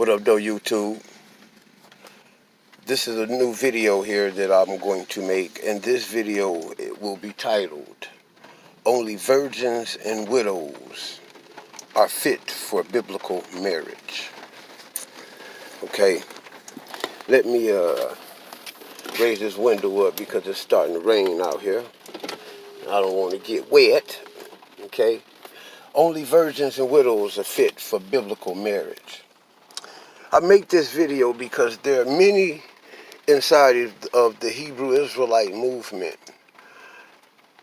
What up, though, YouTube? This is a new video here that I'm going to make, and this video it will be titled, Only Virgins and Widows Are Fit for Biblical Marriage. Okay, let me raise this window up because it's starting to rain out here. I don't want to get wet, okay? Only virgins and widows are fit for biblical marriage. I make this video because there are many inside of the Hebrew Israelite movement,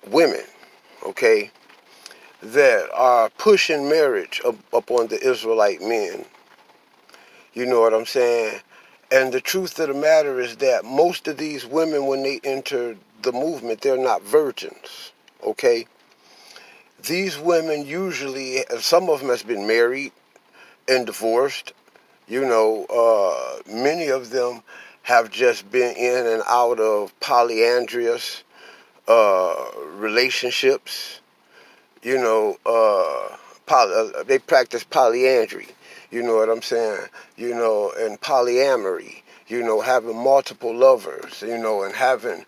women, okay, that are pushing marriage upon the Israelite men. You know what I'm saying? And the truth of the matter is that most of these women, when they enter the movement, they're not virgins, okay? These women usually, some of them has been married and divorced. You know, many of them have just been in and out of polyandrous relationships. You know, they practice polyandry. You know what I'm saying? You know, and polyamory. You know, having multiple lovers. You know, and having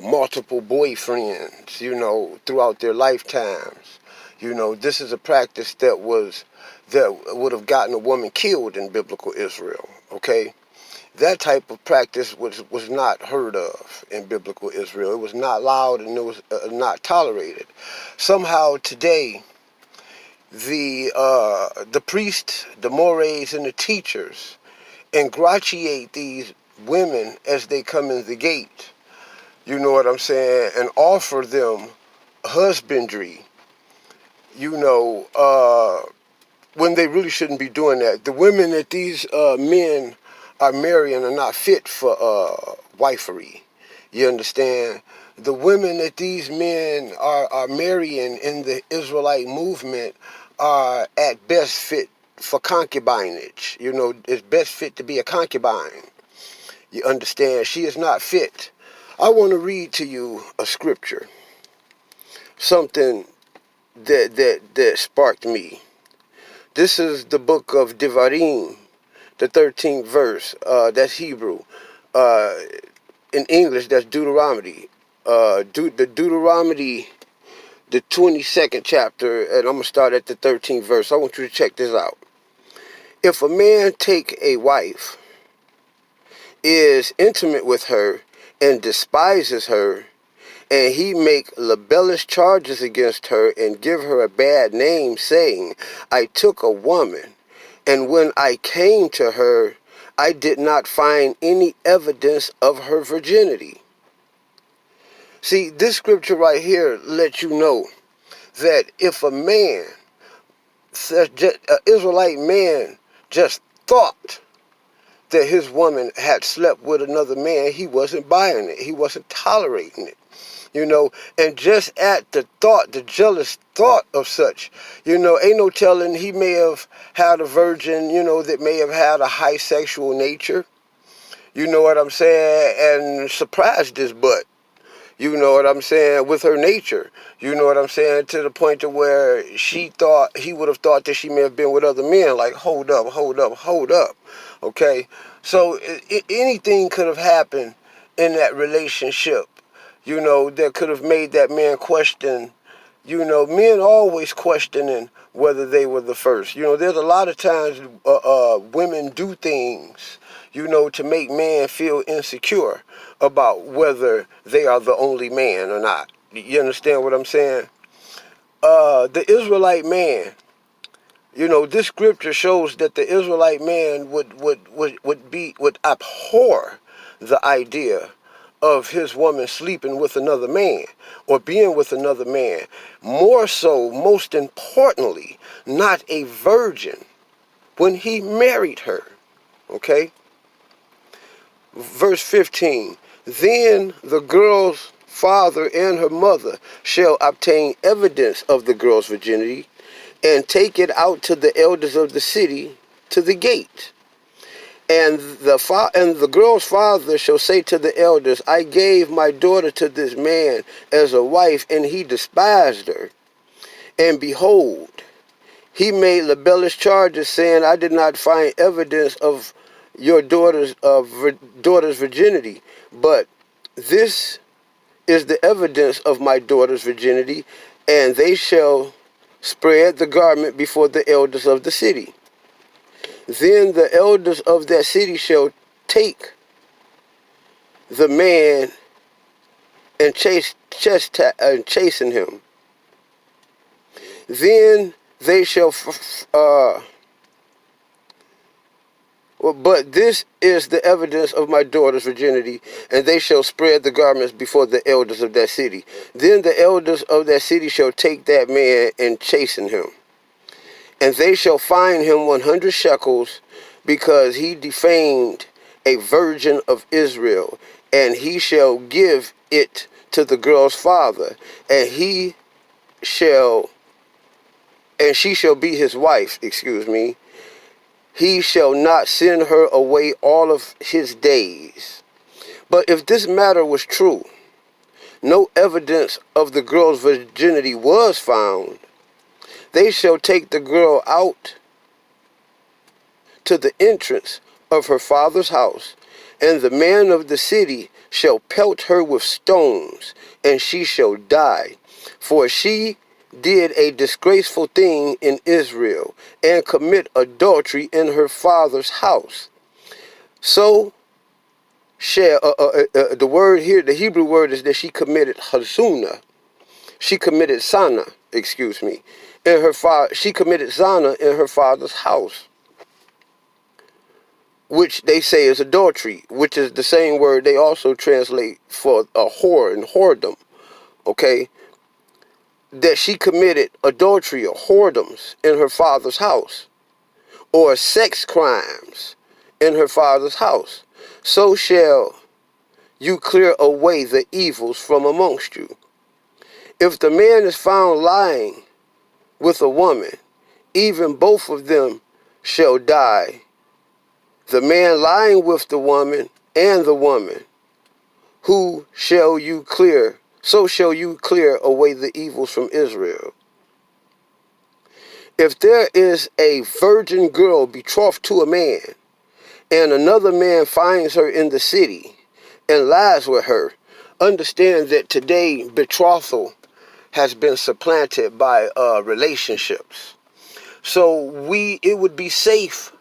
multiple boyfriends. You know, throughout their lifetimes. You know, this is a practice that would have gotten a woman killed in biblical Israel. Okay. That type of practice was not heard of in biblical Israel. It was not allowed and it was not tolerated. Somehow today, the priests, the mores, and the teachers ingratiate these women as they come in the gate. You know what I'm saying? And offer them husbandry. You know, when they really shouldn't be doing that. The women that these men are marrying are not fit for wifery. You understand? The women that these men are marrying in the Israelite movement are at best fit for concubinage. You know, it's best fit to be a concubine. You understand? She is not fit. I want to read to you a scripture. Something that sparked me. This is the book of Devarim, the 13th verse. That's Hebrew. In English, that's Deuteronomy. The Deuteronomy, the 22nd chapter, and I'm going to start at the 13th verse. I want you to check this out. If a man take a wife, is intimate with her, and despises her, and he make libellous charges against her and give her a bad name, saying, I took a woman, and when I came to her, I did not find any evidence of her virginity. See, this scripture right here lets you know that if a man, an Israelite man, just thought that his woman had slept with another man, he wasn't buying it. He wasn't tolerating it. You know, and just at the thought, the jealous thought of such, you know, ain't no telling he may have had a virgin, you know, that may have had a high sexual nature, you know what I'm saying, and surprised his butt, you know what I'm saying, with her nature, you know what I'm saying, to the point to where he would have thought that she may have been with other men, like, hold up, okay? So anything could have happened in that relationship. You know, that could have made that man question. You know, men always questioning whether they were the first. You know, there's a lot of times women do things, you know, to make men feel insecure about whether they are the only man or not. You understand what I'm saying? The Israelite man, you know, this scripture shows that the Israelite man would abhor the idea of his woman sleeping with another man or being with another man. More so, most importantly, not a virgin when he married her. Okay? Verse 15. Then the girl's father and her mother shall obtain evidence of the girl's virginity and take it out to the elders of the city to the gate. And the girl's father shall say to the elders, I gave my daughter to this man as a wife, and he despised her. And behold, he made libellous charges, saying, I did not find evidence of your daughter's virginity, but this is the evidence of my daughter's virginity, and they shall spread the garment before the elders of the city. Then the elders of that city shall take the man and chasten him. Then they shall, but this is the evidence of my daughter's virginity, and they shall spread the garments before the elders of that city. Then the elders of that city shall take that man and chasten him. And they shall fine him 100 shekels, because he defamed a virgin of Israel, and he shall give it to the girl's father, and she shall be his wife, He shall not send her away all of his days. But if this matter was true, no evidence of the girl's virginity was found, they shall take the girl out to the entrance of her father's house, and the man of the city shall pelt her with stones, and she shall die. For she did a disgraceful thing in Israel, and commit adultery in her father's house. So shall, the word here, the Hebrew word is that she committed hazuna. She committed sana, she committed zana in her father's house, which they say is adultery, which is the same word they also translate for a whore and whoredom, okay? That she committed adultery or whoredoms in her father's house, or sex crimes in her father's house. So shall you clear away the evils from amongst you. If the man is found lying with a woman, even both of them shall die, the man lying with the woman and the woman. So shall you clear away the evils from Israel. If there is a virgin girl betrothed to a man, and another man finds her in the city and lies with her, understand that today betrothal has been supplanted by relationships. So it would be safe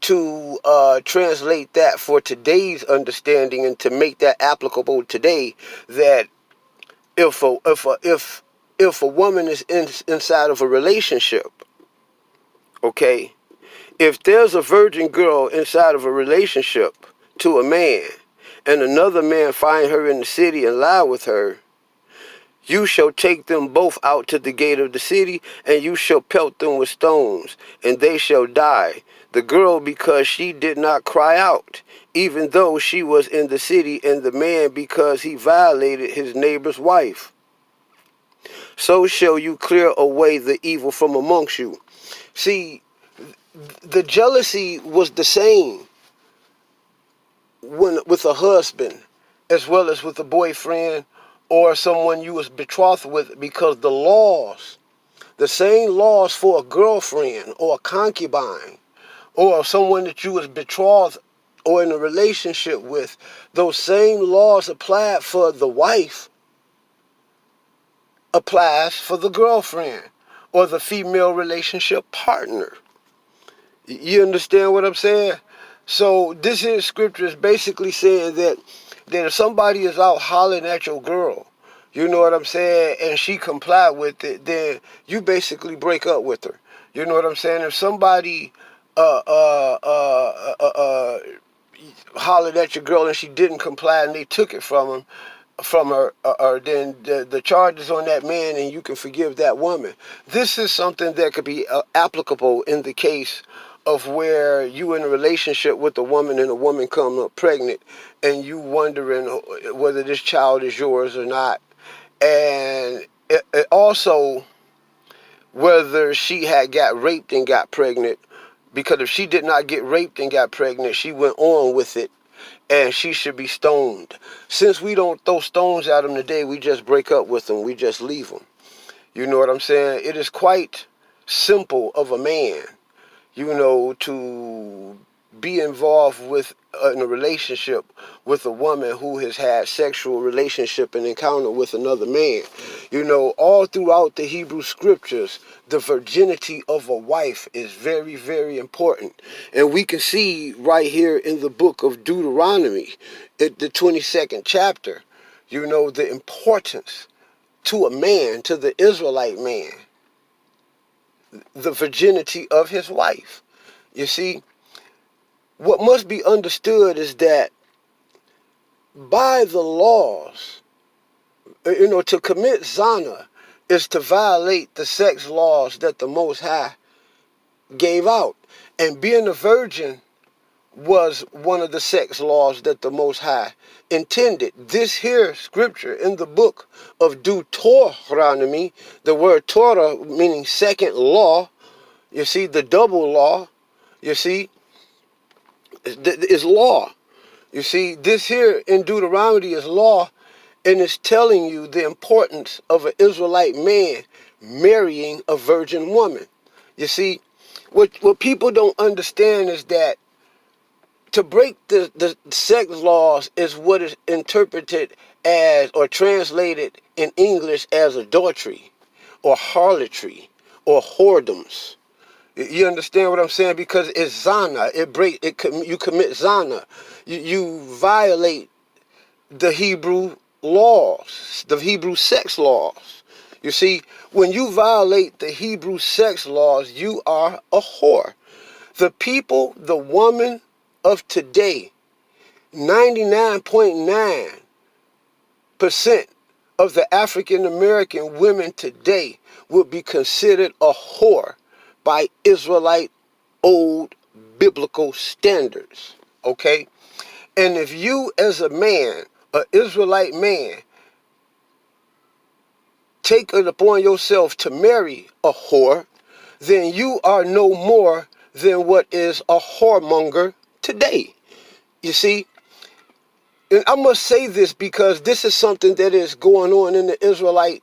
to translate that for today's understanding, and to make that applicable today, that if a woman is inside of a relationship, okay, if there's a virgin girl inside of a relationship to a man, and another man find her in the city and lie with her, you shall take them both out to the gate of the city, and you shall pelt them with stones, and they shall die. The girl, because she did not cry out, even though she was in the city, and the man, because he violated his neighbor's wife. So shall you clear away the evil from amongst you. See, the jealousy was the same with a husband, as well as with a boyfriend, or someone you was betrothed with, because the same laws for a girlfriend or a concubine, or someone that you was betrothed or in a relationship with, those same laws applied for the wife applies for the girlfriend or the female relationship partner. You understand what I'm saying? So this here scripture is basically saying that if somebody is out hollering at your girl, you know what I'm saying, and she comply with it, then you basically break up with her. You know what I'm saying? If somebody hollered at your girl and she didn't comply and they took it from her, then the charges on that man, and you can forgive that woman. This is something that could be applicable in the case of where you in a relationship with a woman and a woman comes up pregnant, and you wondering whether this child is yours or not, and it also whether she had got raped and got pregnant, because if she did not get raped and got pregnant, she went on with it, and she should be stoned. Since we don't throw stones at them today, we just break up with them. We just leave them. You know what I'm saying? It is quite simple of a man, to be involved with in a relationship with a woman who has had sexual relationship and encounter with another man. All throughout the Hebrew scriptures, the virginity of a wife is very, very important. And we can see right here in the book of Deuteronomy, at the 22nd chapter, the importance to a man, to the Israelite man, the virginity of his wife. You see, what must be understood is that by the laws, to commit zina is to violate the sex laws that the Most High gave out. And being a virgin was one of the sex laws that the Most High intended. This here scripture in the book of Deuteronomy, the word Torah meaning second law, you see, the double law, you see, is law. You see, this here in Deuteronomy is law, and it's telling you the importance of an Israelite man marrying a virgin woman. You see, what people don't understand is that to break the sex laws is what is interpreted as or translated in English as adultery or harlotry or whoredoms. You understand what I'm saying? Because it's zina. You commit zina. You violate the Hebrew laws, the Hebrew sex laws. You see, when you violate the Hebrew sex laws, you are a whore. The woman of today, 99.9% of the African American women today would be considered a whore by Israelite old biblical standards, okay? And if you as a man, an Israelite man, take it upon yourself to marry a whore, then you are no more than what is a whoremonger today. You see, and I must say this because this is something that is going on in the Israelite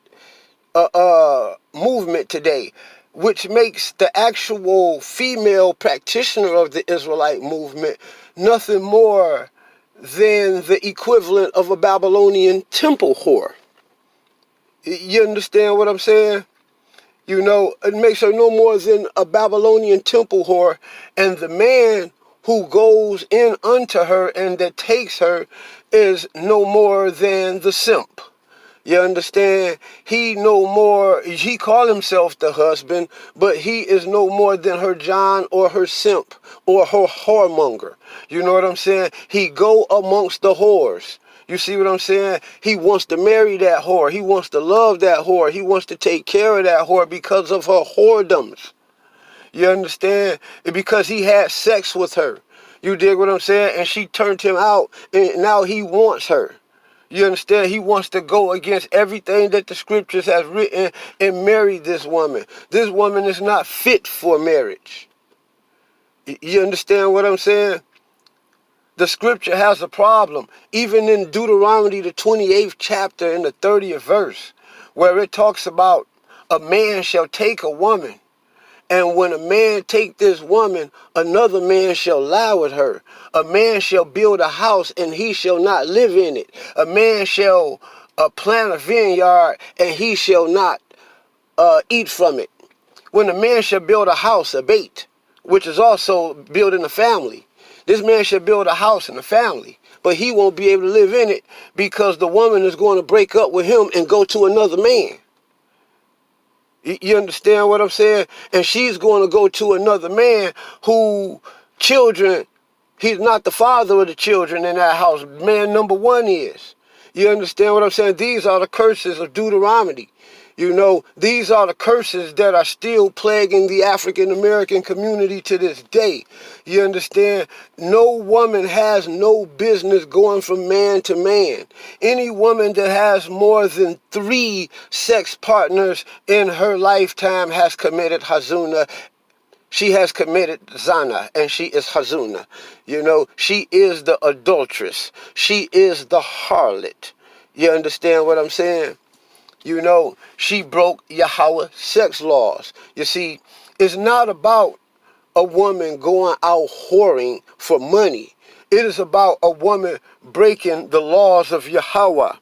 movement today, which makes the actual female practitioner of the Israelite movement nothing more than the equivalent of a Babylonian temple whore. You understand what I'm saying? It makes her no more than a Babylonian temple whore, and the man who goes in unto her and that takes her is no more than the simp. You understand? He call himself the husband, but he is no more than her John or her simp or her whoremonger. You know what I'm saying? He go amongst the whores. You see what I'm saying? He wants to marry that whore. He wants to love that whore. He wants to take care of that whore because of her whoredoms. You understand? Because he had sex with her. You dig what I'm saying? And she turned him out, and now he wants her. You understand? He wants to go against everything that the scriptures has written and marry this woman. This woman is not fit for marriage. You understand what I'm saying? The scripture has a problem. Even in Deuteronomy, the 28th chapter in the 30th verse, where it talks about a man shall take a woman, and when a man take this woman, another man shall lie with her. A man shall build a house, and he shall not live in it. A man shall plant a vineyard, and he shall not eat from it. When a man shall build a house, a bait, which is also building a family. This man shall build a house and a family, but he won't be able to live in it because the woman is going to break up with him and go to another man. You understand what I'm saying? And she's going to go to another man who he's not the father of the children in that house. Man number one is. You understand what I'm saying? These are the curses of Deuteronomy. These are the curses that are still plaguing the African American community to this day. You understand? No woman has no business going from man to man. Any woman that has more than 3 sex partners in her lifetime has committed hazuna. She has committed zina, and she is hazuna. She is the adulteress. She is the harlot. You understand what I'm saying? You know, she broke Yahweh sex laws. You see, it's not about a woman going out whoring for money. It is about a woman breaking the laws of Yahweh.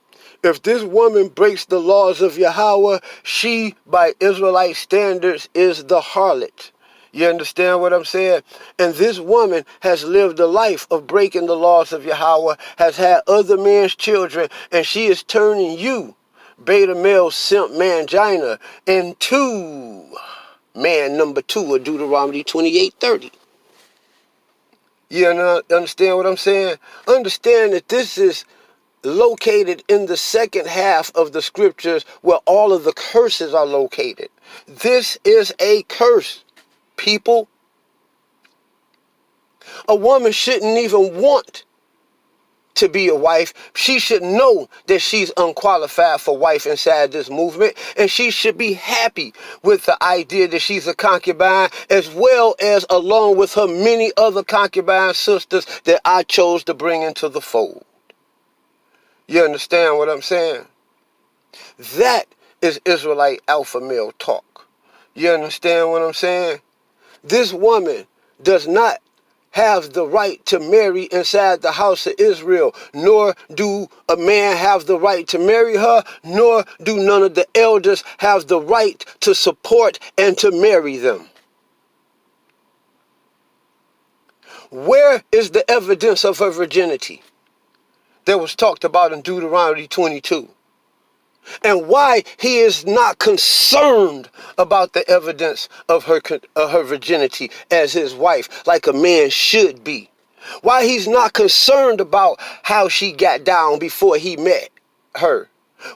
If this woman breaks the laws of Yahweh, she, by Israelite standards, is the harlot. You understand what I'm saying? And this woman has lived a life of breaking the laws of Yahweh, has had other men's children, and she is turning you, beta male simp mangina, into man number 2 of Deuteronomy 28:30. You understand what I'm saying? Understand that this is located in the second half of the scriptures where all of the curses are located. This is a curse, people. A woman shouldn't even want to be a wife. She should know that she's unqualified for wife inside this movement, and she should be happy with the idea that she's a concubine, as well as along with her many other concubine sisters that I chose to bring into the fold. You understand what I'm saying? That is Israelite alpha male talk. You understand what I'm saying? This woman does not have the right to marry inside the house of Israel, nor do a man have the right to marry her, nor do none of the elders have the right to support and to marry them. Where is the evidence of her virginity that was talked about in Deuteronomy 22? And why he is not concerned about the evidence of her virginity as his wife, like a man should be. Why he's not concerned about how she got down before he met her.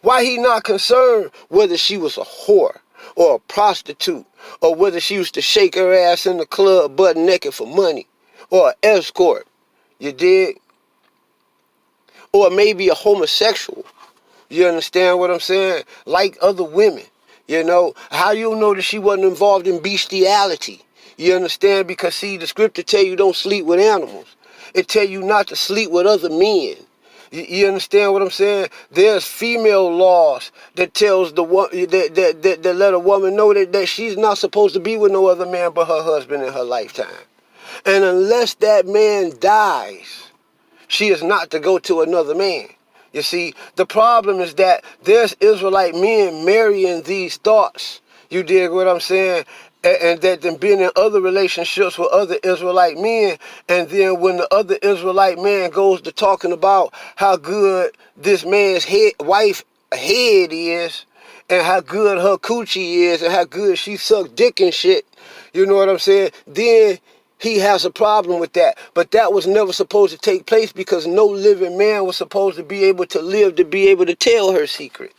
Why he not concerned whether she was a whore or a prostitute, or whether she used to shake her ass in the club butt naked for money, or an escort, you dig? Or maybe a homosexual. You understand what I'm saying? Like other women. You know, how you know that she wasn't involved in bestiality? You understand? Because see, the scripture tell you don't sleep with animals. It tell you not to sleep with other men. You understand what I'm saying? There's female laws that tells the that let a woman know that she's not supposed to be with no other man but her husband in her lifetime. And unless that man dies, she is not to go to another man. You see, the problem is that there's Israelite men marrying these thoughts. You dig what I'm saying? And that then being in other relationships with other Israelite men. And then when the other Israelite man goes to talking about how good this man's wife head is, and how good her coochie is, and how good she sucked dick and shit, you know what I'm saying? Then he has a problem with that. But that was never supposed to take place because no living man was supposed to be able to live to be able to tell her secret.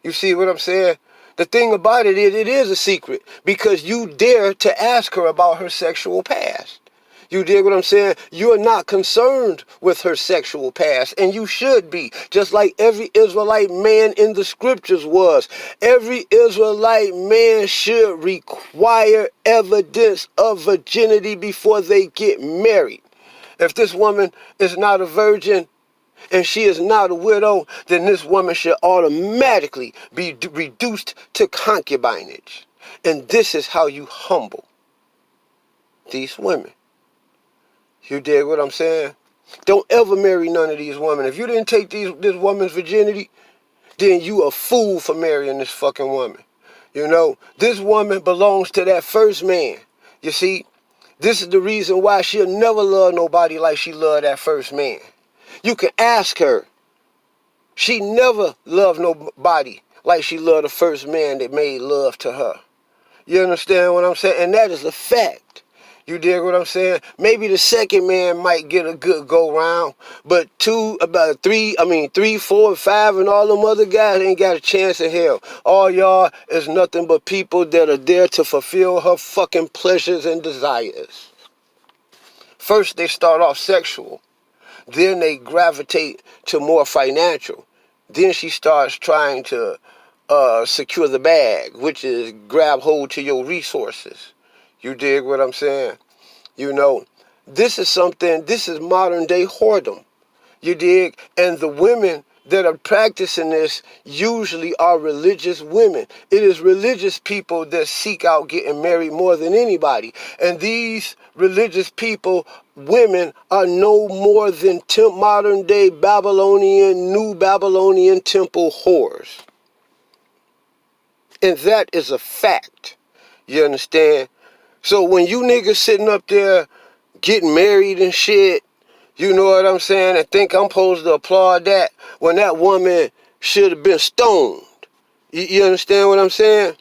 You see what I'm saying? The thing about it is a secret because you dare to ask her about her sexual past. You dig what I'm saying? You're not concerned with her sexual past, and you should be, just like every Israelite man in the scriptures was. Every Israelite man should require evidence of virginity before they get married. If this woman is not a virgin and she is not a widow, then this woman should automatically be reduced to concubinage. And this is how you humble these women. You dig what I'm saying? Don't ever marry none of these women. If you didn't take this woman's virginity, then you a fool for marrying this fucking woman. You know, this woman belongs to that first man. You see, this is the reason why she'll never love nobody like she loved that first man. You can ask her. She never loved nobody like she loved the first man that made love to her. You understand what I'm saying? And that is a fact. You dig what I'm saying? Maybe the second man might get a good go round, but 3, 4, and 5, and all them other guys ain't got a chance in hell. All y'all is nothing but people that are there to fulfill her fucking pleasures and desires. First, they start off sexual. Then they gravitate to more financial. Then she starts trying to secure the bag, which is grab hold to your resources. You dig what I'm saying? You know, this is modern day whoredom. You dig? And the women that are practicing this usually are religious women. It is religious people that seek out getting married more than anybody. And these religious people, women, are no more than modern day Babylonian, new Babylonian temple whores. And that is a fact. You understand? So when you niggas sitting up there getting married and shit, you know what I'm saying, and think I'm supposed to applaud that when that woman should have been stoned. You understand what I'm saying?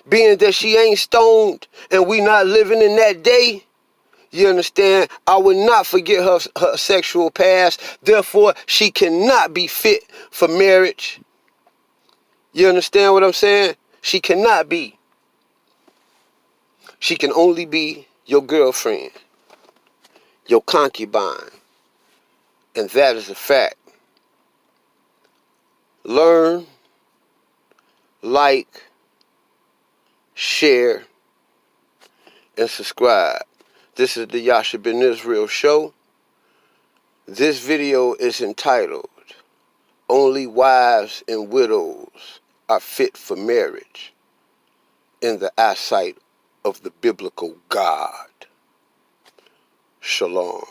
Being that she ain't stoned and we not living in that day, you understand, I would not forget her sexual past. Therefore, she cannot be fit for marriage. You understand what I'm saying? She cannot be. She can only be your girlfriend, your concubine. And that is a fact. Learn, like, share, and subscribe. This is the Yasha Ben Israel Show. This video is entitled, Only Wives and Widows Are Fit for Marriage in the Eyesight of the Biblical God. Shalom.